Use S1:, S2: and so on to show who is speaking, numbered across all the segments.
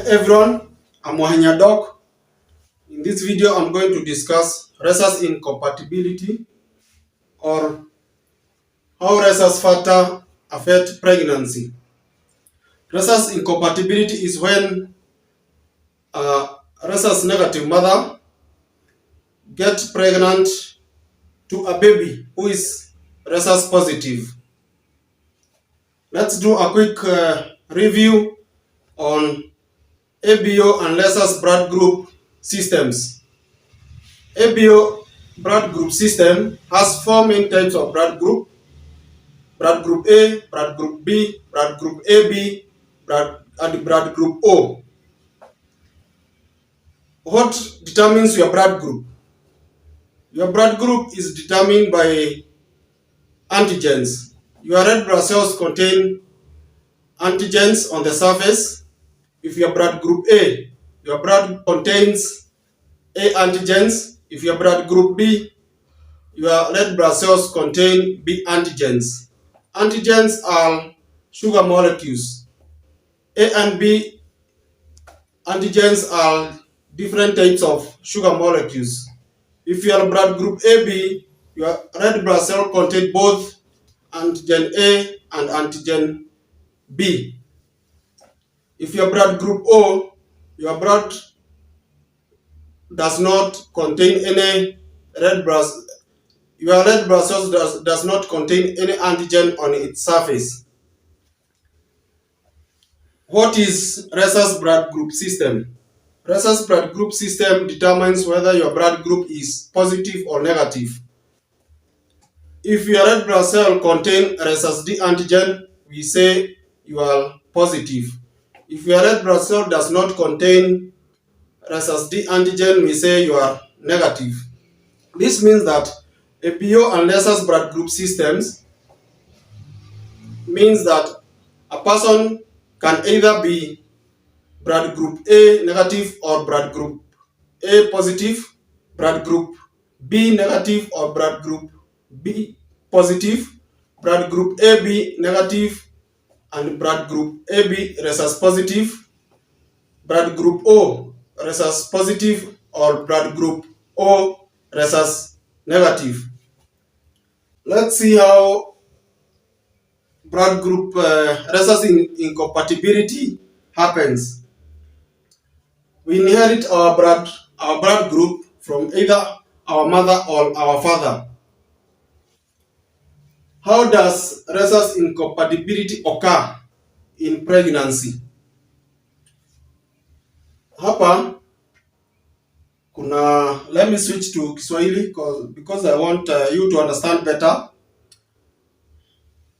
S1: Everyone, I'm Wahenya Doc. In this video, I'm going to discuss Rhesus incompatibility or how Rhesus factor affect pregnancy. Rhesus incompatibility is when a Rhesus negative mother gets pregnant to a baby who is Rhesus positive. Let's do a quick review on ABO and Rhesus blood group systems. ABO blood group system has four main types of blood group: blood group A, blood group B, blood group AB, and blood group O. What determines your blood group? Your blood group is determined by antigens. Your red blood cells contain antigens on the surface. If your blood group A, your blood contains A antigens. If your blood group B, your red blood cells contain B antigens. Antigens are sugar molecules. A and B antigens are different types of sugar molecules. If your blood group AB, your red blood cell contain both antigen A and antigen B. If your blood group O, your blood does not contain any red blood, your red blood cells does not contain any antigen on its surface. What is Rhesus blood group system? Rhesus blood group system determines whether your blood group is positive or negative. If your red blood cell contain Rhesus D antigen, we say you are positive. If your red blood cell does not contain Rhesus D antigen, we say you are negative. This means that ABO and Rhesus blood group systems means that a person can either be blood group A negative or blood group A positive, blood group B negative or blood group B positive, blood group AB negative and blood group AB Rhesus positive, blood group O Rhesus positive or blood group O Rhesus negative. Let's see how blood group Rhesus incompatibility happens. We inherit our blood group from either our mother or our father. How does Rhesus incompatibility occur in pregnancy? Hapa kuna, let me switch to Kiswahili because I want you to understand better.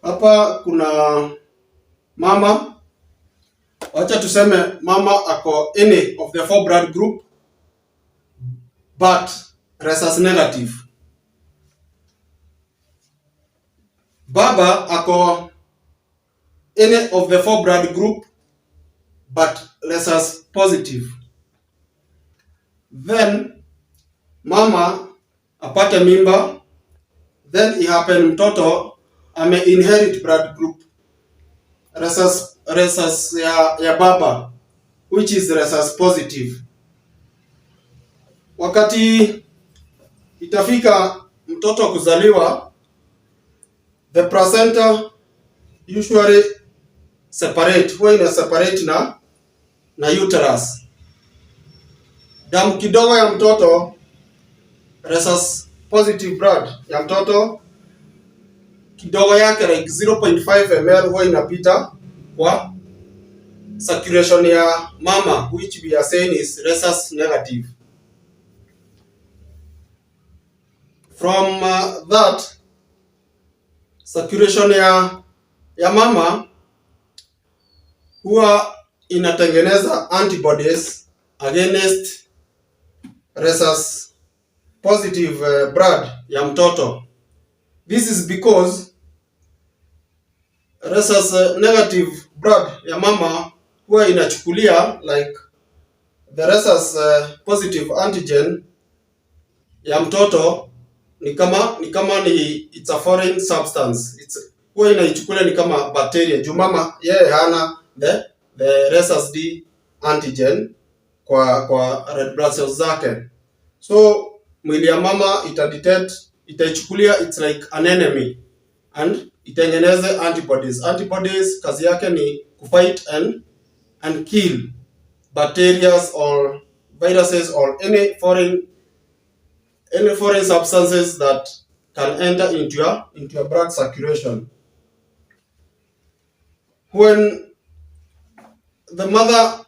S1: Hapa kuna mama, wacha tuseme mama ako any of the four blood group but Rhesus negative. Baba ako any of the four blood group but Rhesus positive. Then mama apate mimba, then ihappen mtoto ame inherit blood group Rhesus ya baba, which is Rhesus positive. Wakati itafika mtoto kuzaliwa, the placenta usually separate, huwa ina separate na uterus. Damu kidogo ya mtoto, Rhesus positive blood ya mtoto kidogo yake like 0.5 ml huwa inapita kwa circulation ya mama, which we are saying is Rhesus negative. From that circulation ya mama huwa inatengeneza antibodies against Rhesus positive blood ya mtoto. This is because Rhesus negative blood ya mama huwa inachukulia like the Rhesus positive antigen ya mtoto ni it's a foreign substance. Huwa inaichukulia ni kama bacteria. Juu mama yeye hana the Rhesus D antigen kwa red blood cells zake. So mwili ya mama itaichukulia it's like an enemy and itengeneze antibodies. Antibodies kazi yake ni kufight and kill bacteria or viruses or any foreign substances that can enter into your blood circulation. When the mother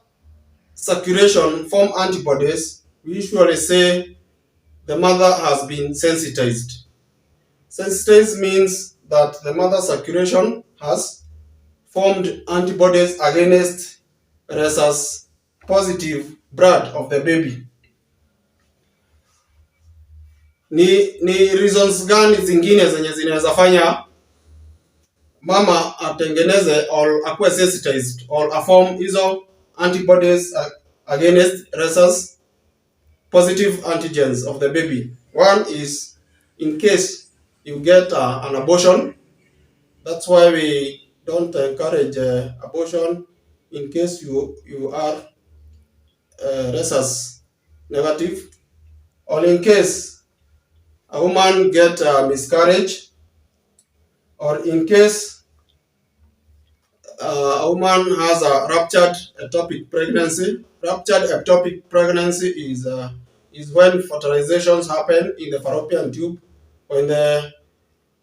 S1: circulation form antibodies, we usually say the mother has been sensitized. Sensitized means that the mother circulation has formed antibodies against Rhesus positive blood of the baby. Ni reasons gani zingine zenye zinaweza fanya mama atengeneze or akuwe sensitized or aform hizo antibodies against Rhesus positive antigens of the baby? One is in case you get an abortion. That's why we don't encourage abortion in case you are Rhesus negative, or in case a woman get a miscarriage, or in case a woman has a ruptured ectopic pregnancy. Ruptured ectopic pregnancy is when fertilizations happen in the fallopian tube. When the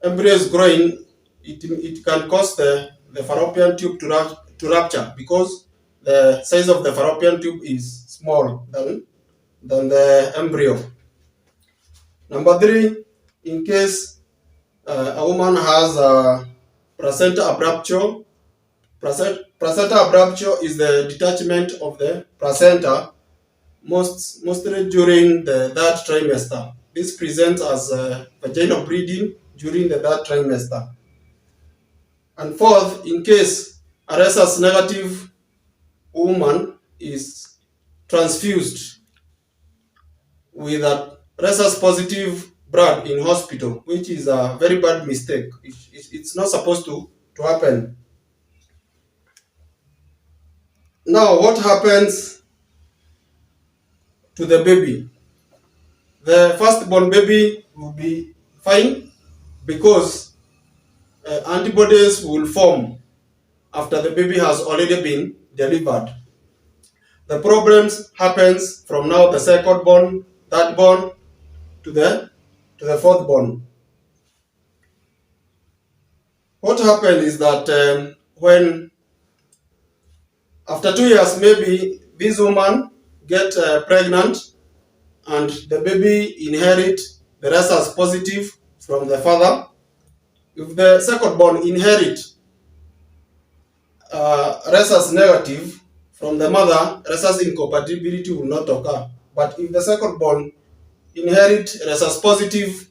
S1: embryo is growing, it can cause the fallopian tube to rupture because the size of the fallopian tube is small than the embryo. Number 3, in case a woman has a placenta abruptio. Placenta abruptio is the detachment of the placenta mostly during the 3rd trimester. This presents as vaginal bleeding during the 3rd trimester. And 4th, in case a Rhesus negative woman is transfused with a Rhesus positive blood in hospital, which is a very bad mistake. It's not supposed to happen. Now, what happens to the baby? The firstborn baby will be fine because antibodies will form after the baby has already been delivered. The problems happens from now the second-born, third-born to the fourth-born. What happens is that when after 2 years maybe this woman get pregnant and the baby inherit the Rhesus positive from the father. If the second-born inherit Rhesus negative from the mother, Rhesus incompatibility will not occur. But if the second-born inherit Rhesus positive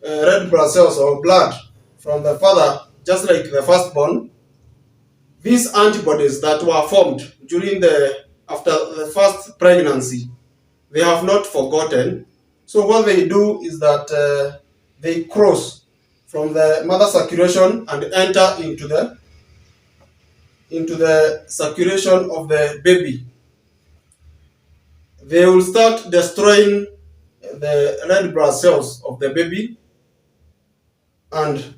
S1: red blood cells or blood from the father, just like the firstborn, these antibodies that were formed after the first pregnancy, they have not forgotten. So what they do is that they cross from the mother circulation and enter into the circulation of the baby. They will start destroying the red blood cells of the baby, and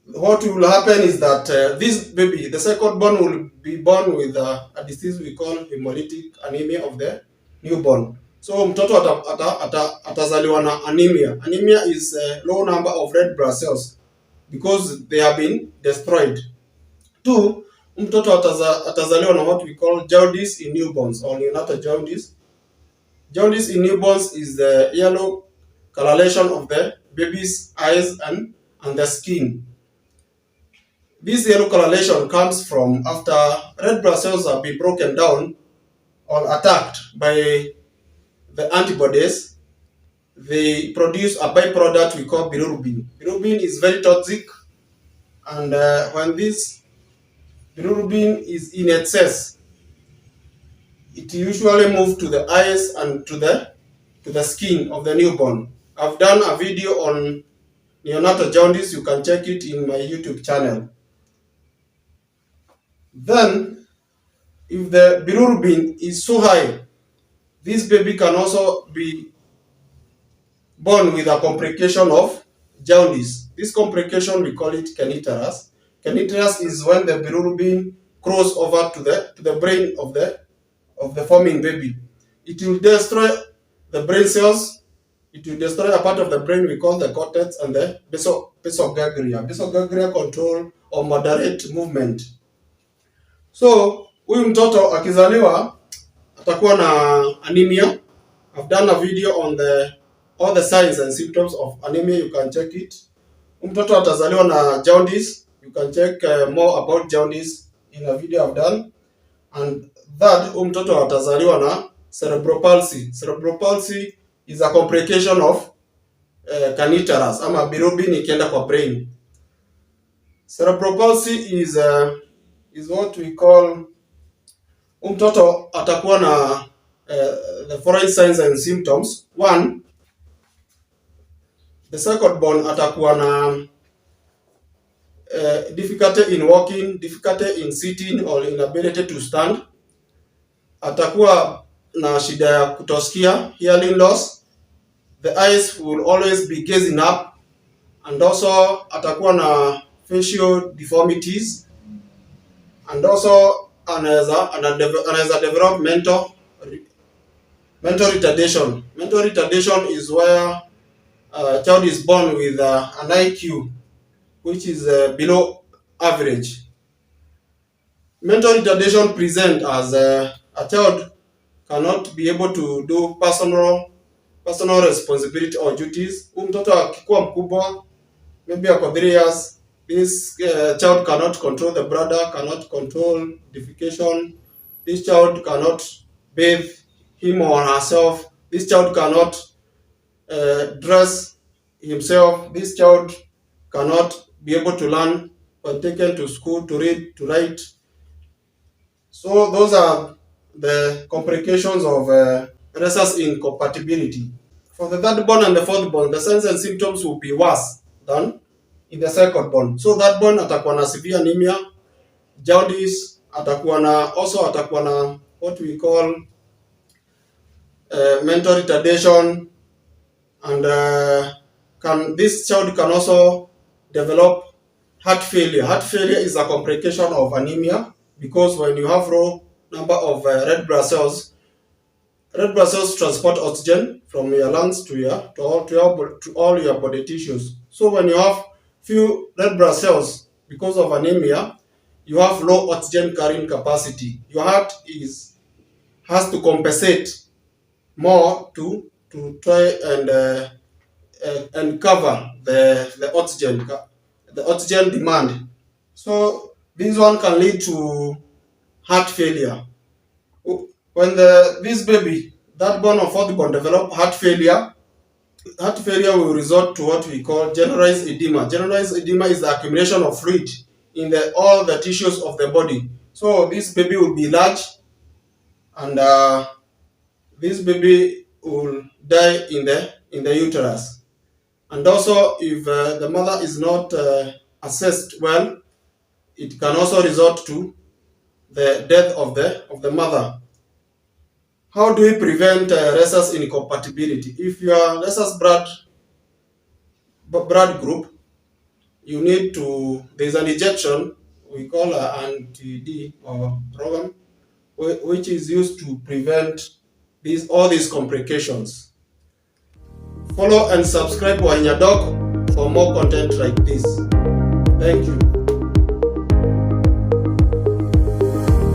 S1: what will happen is that this baby, the second born, will be born with a disease we call hemolytic anemia of the newborn. So mtoto atazaliwa na anemia. Anemia is a low number of red blood cells because they have been destroyed. 2, mtoto atazaliwa na what we call jaundice in newborns or neonatal jaundice. Jaundice in newborns is the yellow coloration of the baby's eyes and the skin. This yellow coloration comes from after red blood cells have been broken down or attacked by the antibodies. They produce a byproduct we call bilirubin. Bilirubin is very toxic, and when this bilirubin is in excess, it usually moves to the eyes and to the skin of the newborn. I've done a video on neonatal jaundice. You can check it in my YouTube channel. Then If the bilirubin is so high, this baby can also be born with a complication of jaundice. This complication, we call it kernicterus. Kernicterus is when the bilirubin cross over to the brain of the forming baby. It will destroy the brain cells. It will destroy a part of the brain we call the cortex and the basal ganglia. Basal ganglia control or moderate movement. So huyu mtoto akizaliwa atakuwa na anemia. I've done a video on all the signs and symptoms of anemia, you can check it. Mtoto atazaliwa na jaundice, you can check more about jaundice in a video I've done. And that mtoto atazaliwa na cerebral palsy. Cerebral palsy is a complication of kernicterus ama bilirubin ikienda kwa brain. Cerebral palsy is what we call, mtoto atakuwa na the following signs and symptoms. One, the second born atakuwa na difficulty in walking, difficulty in sitting or inability to stand. Atakuwa na shida ya kutosikia, hearing loss. The eyes will always be gazing up, and also atakuwa na facial deformities, and also anaweza develop mental retardation. Mental retardation is where a child is born with an IQ which is below average. Mental retardation present as a child cannot be able to do personal responsibility or duties. Mtoto akikuwa mkubwa, maybe ako 3 years, this child cannot control the bladder, cannot control defecation. This child cannot bathe him or herself. This child cannot dress himself. This child cannot be able to learn or taken to school to read, to write. So those are the complications of Rhesus incompatibility. For the third born and the fourth born, the signs and symptoms will be worse than in the second born. So that born atakuwa na severe anemia, jaundice, atakuwa na what we call mental retardation, and this child can also develop heart failure. Heart failure is a complication of anemia, because when you have low number of red blood cells transport oxygen from your lungs to all your body tissues. So when you have few red blood cells because of anemia, you have low oxygen carrying capacity. Your heart has to compensate more to try and cover the oxygen demand. So this one can lead to heart failure. When this baby, that born or fourth born, develop heart failure will result to what we call generalized edema. Generalized edema is the accumulation of fluid in all the tissues of the body. So this baby will be large, and this baby will die in the uterus. And also, if the mother is not assessed well, it can also result to the death of the mother. How do we prevent Rhesus incompatibility? If you are Rhesus blood group, you need to, there's an injection we call an anti-D or program, which is used to prevent all these complications. Follow and subscribe Wanya Doc for more content like this. Thank you.